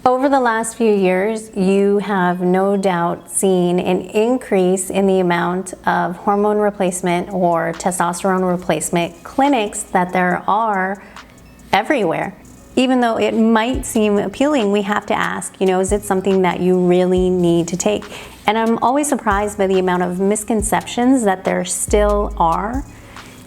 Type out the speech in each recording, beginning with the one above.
Over the last few years, you have no doubt seen an increase in the amount of hormone replacement or testosterone replacement clinics that there are everywhere. Even though it might seem appealing, we have to ask, is it something that you really need to take? And I'm always surprised by the amount of misconceptions that there still are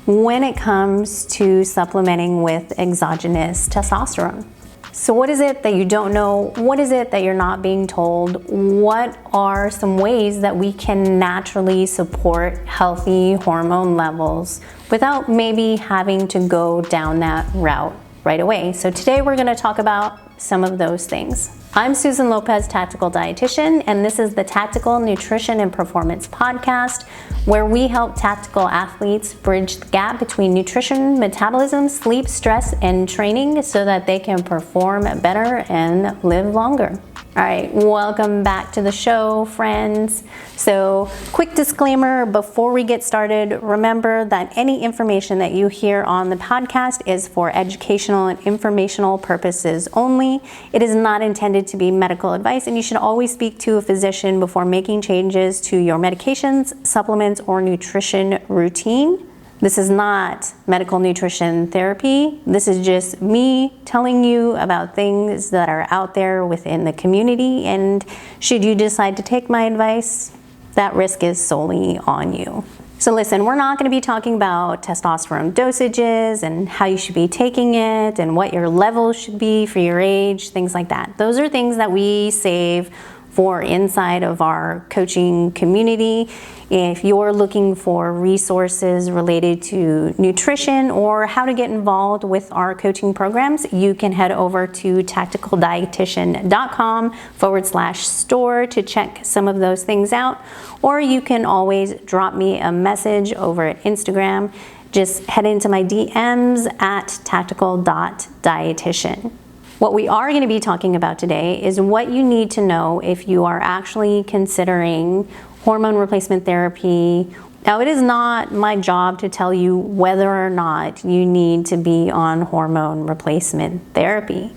when it comes to supplementing with exogenous testosterone. So what is it that you don't know? What is it that you're not being told? What are some ways that we can naturally support healthy hormone levels without maybe having to go down that route right away? So today we're going to talk about some of those things. I'm Susan Lopez, Tactical Dietitian, and this is the Tactical Nutrition and Performance Podcast, where we help tactical athletes bridge the gap between nutrition, metabolism, sleep, stress, and training so that they can perform better and live longer. All right, welcome back to the show, friends. So, quick disclaimer before we get started, remember that any information that you hear on the podcast is for educational and informational purposes only. It is not intended to be medical advice, and you should always speak to a physician before making changes to your medications, supplements, or nutrition routine. This is not medical nutrition therapy. This is just me telling you about things that are out there within the community, and should you decide to take my advice, that risk is solely on you. So listen, we're not going to be talking about testosterone dosages and how you should be taking it and what your levels should be for your age, things like that. Those are things that we save for inside of our coaching community. If you're looking for resources related to nutrition or how to get involved with our coaching programs, you can head over to tacticaldietitian.com/store to check some of those things out. Or you can always drop me a message over at Instagram. Just head into my DMs at tactical.dietitian. What we are going to be talking about today is what you need to know if you are actually considering hormone replacement therapy. Now, it is not my job to tell you whether or not you need to be on hormone replacement therapy.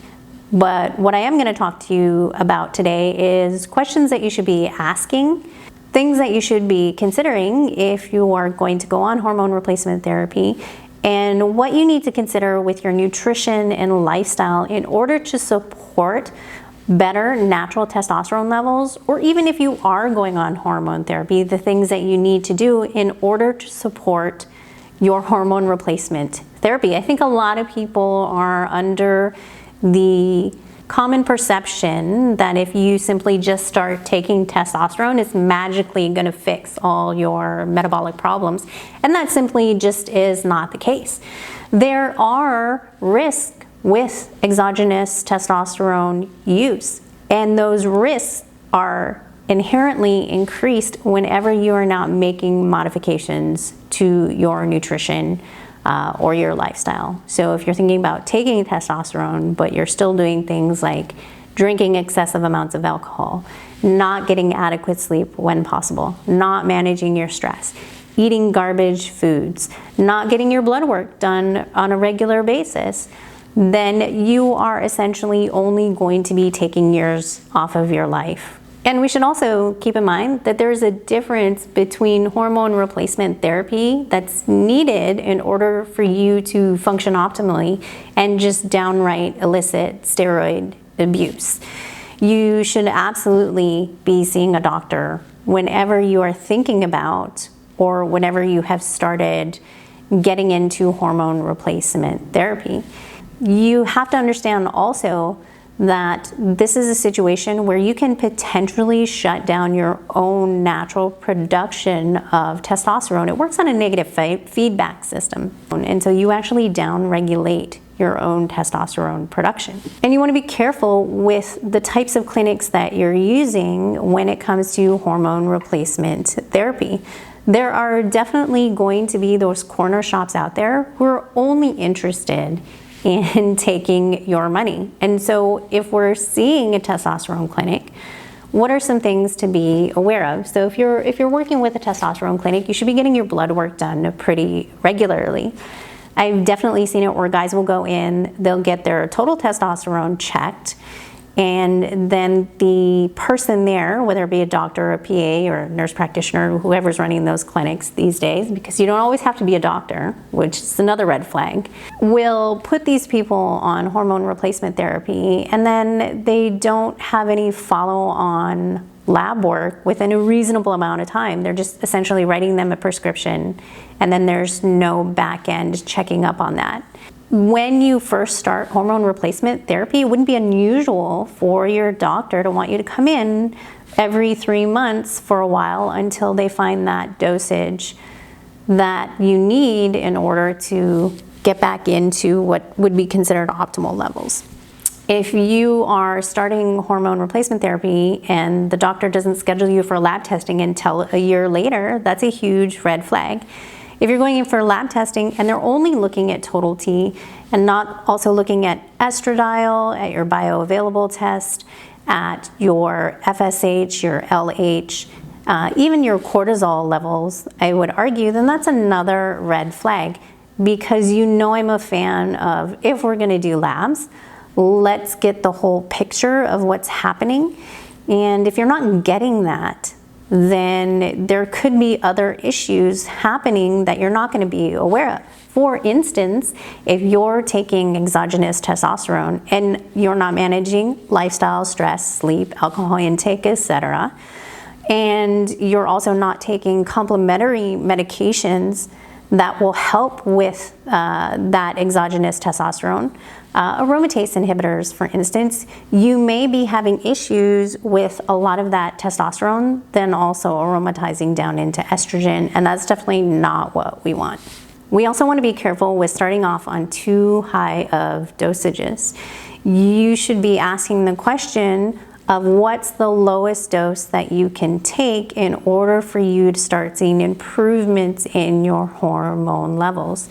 But what I am going to talk to you about today is questions that you should be asking, things that you should be considering if you are going to go on hormone replacement therapy, and what you need to consider with your nutrition and lifestyle in order to support better natural testosterone levels, or even if you are going on hormone therapy, the things that you need to do in order to support your hormone replacement therapy. I think a lot of people are under the common perception that if you simply just start taking testosterone, it's magically going to fix all your metabolic problems. And that simply just is not the case. There are risks with exogenous testosterone use, and those risks are inherently increased whenever you are not making modifications to your nutrition or your lifestyle. So if you're thinking about taking testosterone, but you're still doing things like drinking excessive amounts of alcohol, not getting adequate sleep when possible, not managing your stress, eating garbage foods, not getting your blood work done on a regular basis, then you are essentially only going to be taking years off of your life. And we should also keep in mind that there is a difference between hormone replacement therapy that's needed in order for you to function optimally and just downright illicit steroid abuse. You should absolutely be seeing a doctor whenever you are thinking about or whenever you have started getting into hormone replacement therapy. You have to understand also that this is a situation where you can potentially shut down your own natural production of testosterone. It works on a negative feedback system, and so you actually downregulate your own testosterone production. And you want to be careful with the types of clinics that you're using when it comes to hormone replacement therapy. There are definitely going to be those corner shops out there who are only interested in taking your money. And so if we're seeing a testosterone clinic, what are some things to be aware of? So if you're working with a testosterone clinic, you should be getting your blood work done pretty regularly. I've definitely seen it where guys will go in, they'll get their total testosterone checked, And then the person there, whether it be a doctor or a PA or a nurse practitioner, whoever's running those clinics these days, because you don't always have to be a doctor, which is another red flag, will put these people on hormone replacement therapy, and then they don't have any follow-on lab work within a reasonable amount of time. They're just essentially writing them a prescription, and then there's no back end checking up on that. When you first start hormone replacement therapy, it wouldn't be unusual for your doctor to want you to come in every 3 months for a while until they find that dosage that you need in order to get back into what would be considered optimal levels. If you are starting hormone replacement therapy and the doctor doesn't schedule you for lab testing until a year later, that's a huge red flag. If you're going in for lab testing and they're only looking at total T and not also looking at estradiol, at your bioavailable test, at your FSH, your LH, even your cortisol levels, I would argue, then that's another red flag, because you know I'm a fan of, if we're gonna do labs, let's get the whole picture of what's happening. And if you're not getting that, then there could be other issues happening that you're not going to be aware of. For instance, if you're taking exogenous testosterone and you're not managing lifestyle, stress, sleep, alcohol intake, etc., and you're also not taking complementary medications that will help with that exogenous testosterone, aromatase inhibitors, for instance, you may be having issues with a lot of that testosterone, then also aromatizing down into estrogen, and that's definitely not what we want. We also want to be careful with starting off on too high of dosages. You should be asking the question of what's the lowest dose that you can take in order for you to start seeing improvements in your hormone levels.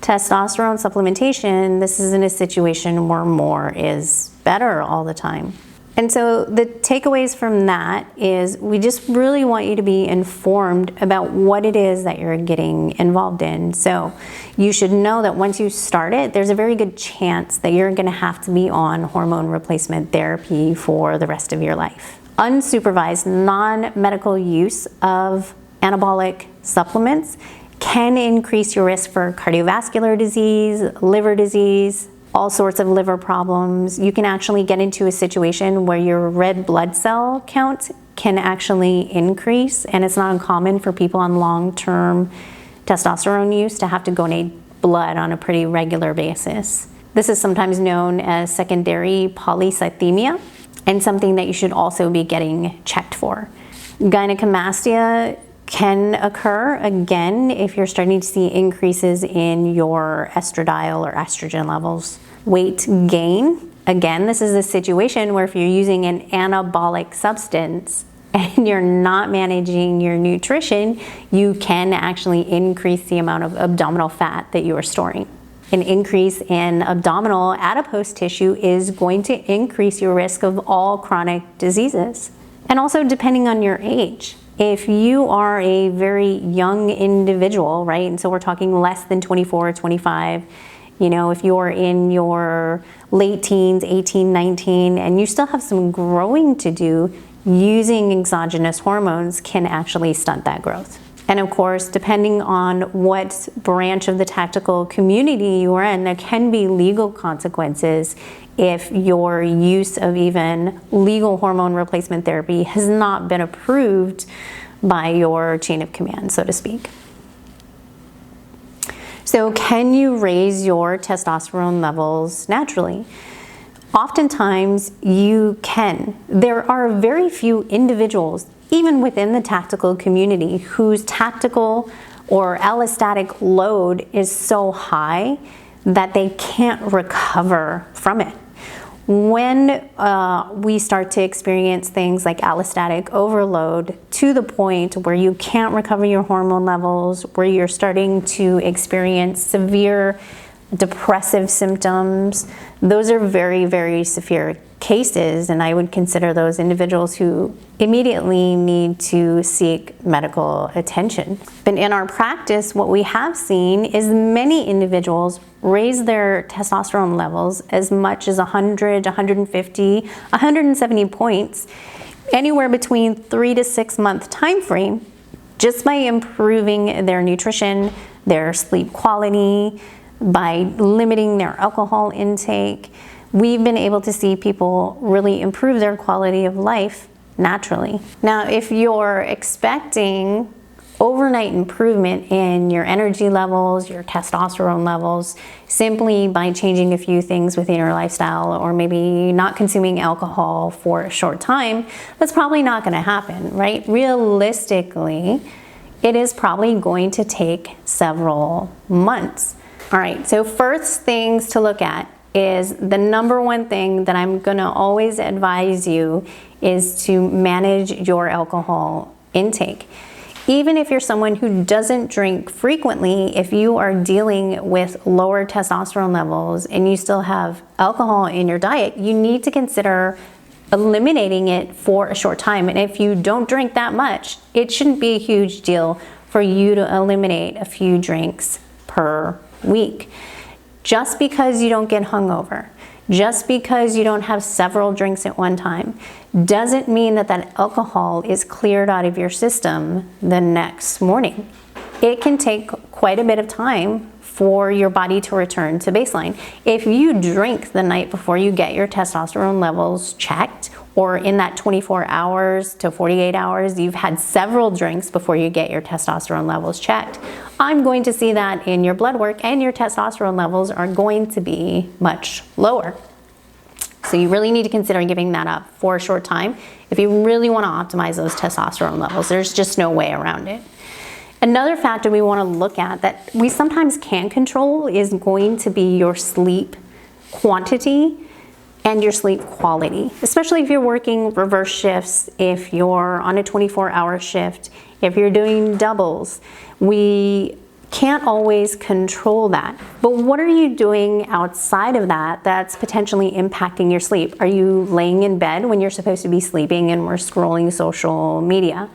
Testosterone supplementation, this isn't a situation where more is better all the time. And so the takeaways from that is we just really want you to be informed about what it is that you're getting involved in. So you should know that once you start it, there's a very good chance that you're gonna have to be on hormone replacement therapy for the rest of your life. Unsupervised, non-medical use of anabolic supplements can increase your risk for cardiovascular disease, liver disease, all sorts of liver problems. You can actually get into a situation where your red blood cell count can actually increase, and it's not uncommon for people on long-term testosterone use to have to donate blood on a pretty regular basis. This is sometimes known as secondary polycythemia, and something that you should also be getting checked for. Gynecomastia can occur, again, if you're starting to see increases in your estradiol or estrogen levels. Weight gain, again, this is a situation where if you're using an anabolic substance and you're not managing your nutrition, you can actually increase the amount of abdominal fat that you are storing. An increase in abdominal adipose tissue is going to increase your risk of all chronic diseases. And also depending on your age. If you are a very young individual, right, and so we're talking less than 24 or 25, you know, if you're in your late teens, 18, 19, and you still have some growing to do, using exogenous hormones can actually stunt that growth. And of course, depending on what branch of the tactical community you are in, there can be legal consequences if your use of even legal hormone replacement therapy has not been approved by your chain of command, so to speak. So can you raise your testosterone levels naturally? Oftentimes you can. There are very few individuals, even within the tactical community, whose tactical or allostatic load is so high that they can't recover from it. When we start to experience things like allostatic overload to the point where you can't recover your hormone levels, where you're starting to experience severe depressive symptoms, those are very, very severe cases, and I would consider those individuals who immediately need to seek medical attention. But in our practice, what we have seen is many individuals raise their testosterone levels as much as 100, 150, 170 points, anywhere between 3 to 6 month time frame, just by improving their nutrition, their sleep quality, by limiting their alcohol intake. We've been able to see people really improve their quality of life naturally. Now, if you're expecting overnight improvement in your energy levels, your testosterone levels, simply by changing a few things within your lifestyle, or maybe not consuming alcohol for a short time, that's probably not going to happen, right? Realistically, it is probably going to take several months. All right, so first things to look at is the number one thing that I'm gonna always advise you is to manage your alcohol intake. Even if you're someone who doesn't drink frequently, if you are dealing with lower testosterone levels and you still have alcohol in your diet, you need to consider eliminating it for a short time. And if you don't drink that much, it shouldn't be a huge deal for you to eliminate a few drinks per week. Just because you don't get hungover, just because you don't have several drinks at one time, doesn't mean that that alcohol is cleared out of your system the next morning. It can take quite a bit of time for your body to return to baseline. If you drink the night before you get your testosterone levels checked, or in that 24 hours to 48 hours, you've had several drinks before you get your testosterone levels checked, I'm going to see that in your blood work, and your testosterone levels are going to be much lower. So you really need to consider giving that up for a short time if you really want to optimize those testosterone levels. There's just no way around it. Another factor we want to look at that we sometimes can't control is going to be your sleep quantity and your sleep quality, especially if you're working reverse shifts, if you're on a 24-hour shift, if you're doing doubles. We can't always control that. But what are you doing outside of that that's potentially impacting your sleep? Are you laying in bed when you're supposed to be sleeping and we're scrolling social media?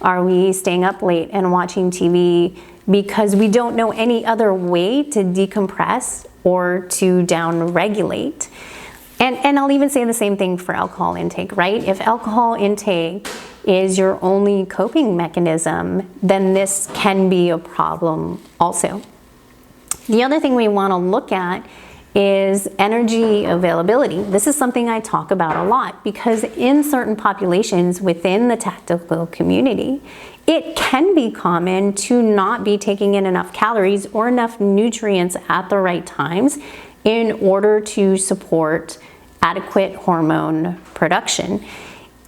Are we staying up late and watching TV because we don't know any other way to decompress or to down-regulate? And I'll even say the same thing for alcohol intake, right? If alcohol intake is your only coping mechanism, then this can be a problem also. The other thing we want to look at is energy availability. This is something I talk about a lot because in certain populations within the tactical community, it can be common to not be taking in enough calories or enough nutrients at the right times in order to support adequate hormone production.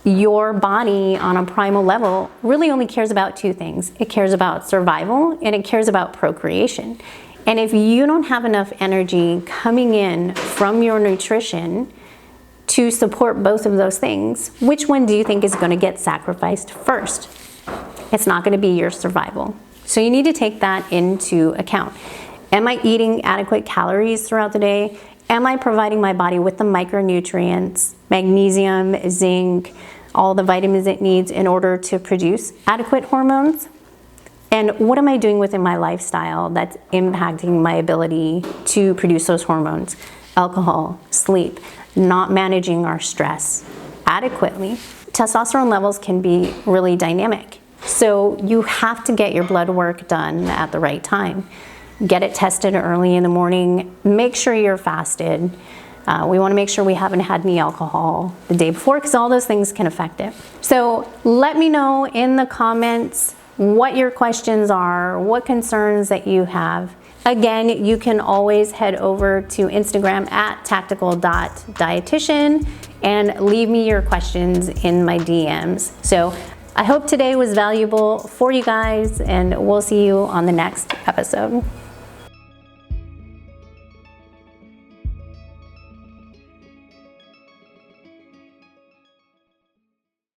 Your body on a primal level really only cares about two things. It cares about survival and it cares about procreation. And if you don't have enough energy coming in from your nutrition to support both of those things, which one do you think is going to get sacrificed first? It's not going to be your survival. So you need to take that into account. Am I eating adequate calories throughout the day? Am I providing my body with the micronutrients, magnesium, zinc, all the vitamins it needs in order to produce adequate hormones? And what am I doing within my lifestyle that's impacting my ability to produce those hormones? Alcohol, sleep, not managing our stress adequately. Testosterone levels can be really dynamic. So you have to get your blood work done at the right time. Get it tested early in the morning. Make sure you're fasted. We want to make sure we haven't had any alcohol the day before because all those things can affect it. So let me know in the comments what your questions are, what concerns that you have. Again, you can always head over to Instagram at tactical.dietitian and leave me your questions in my DMs. So I hope today was valuable for you guys, and we'll see you on the next episode.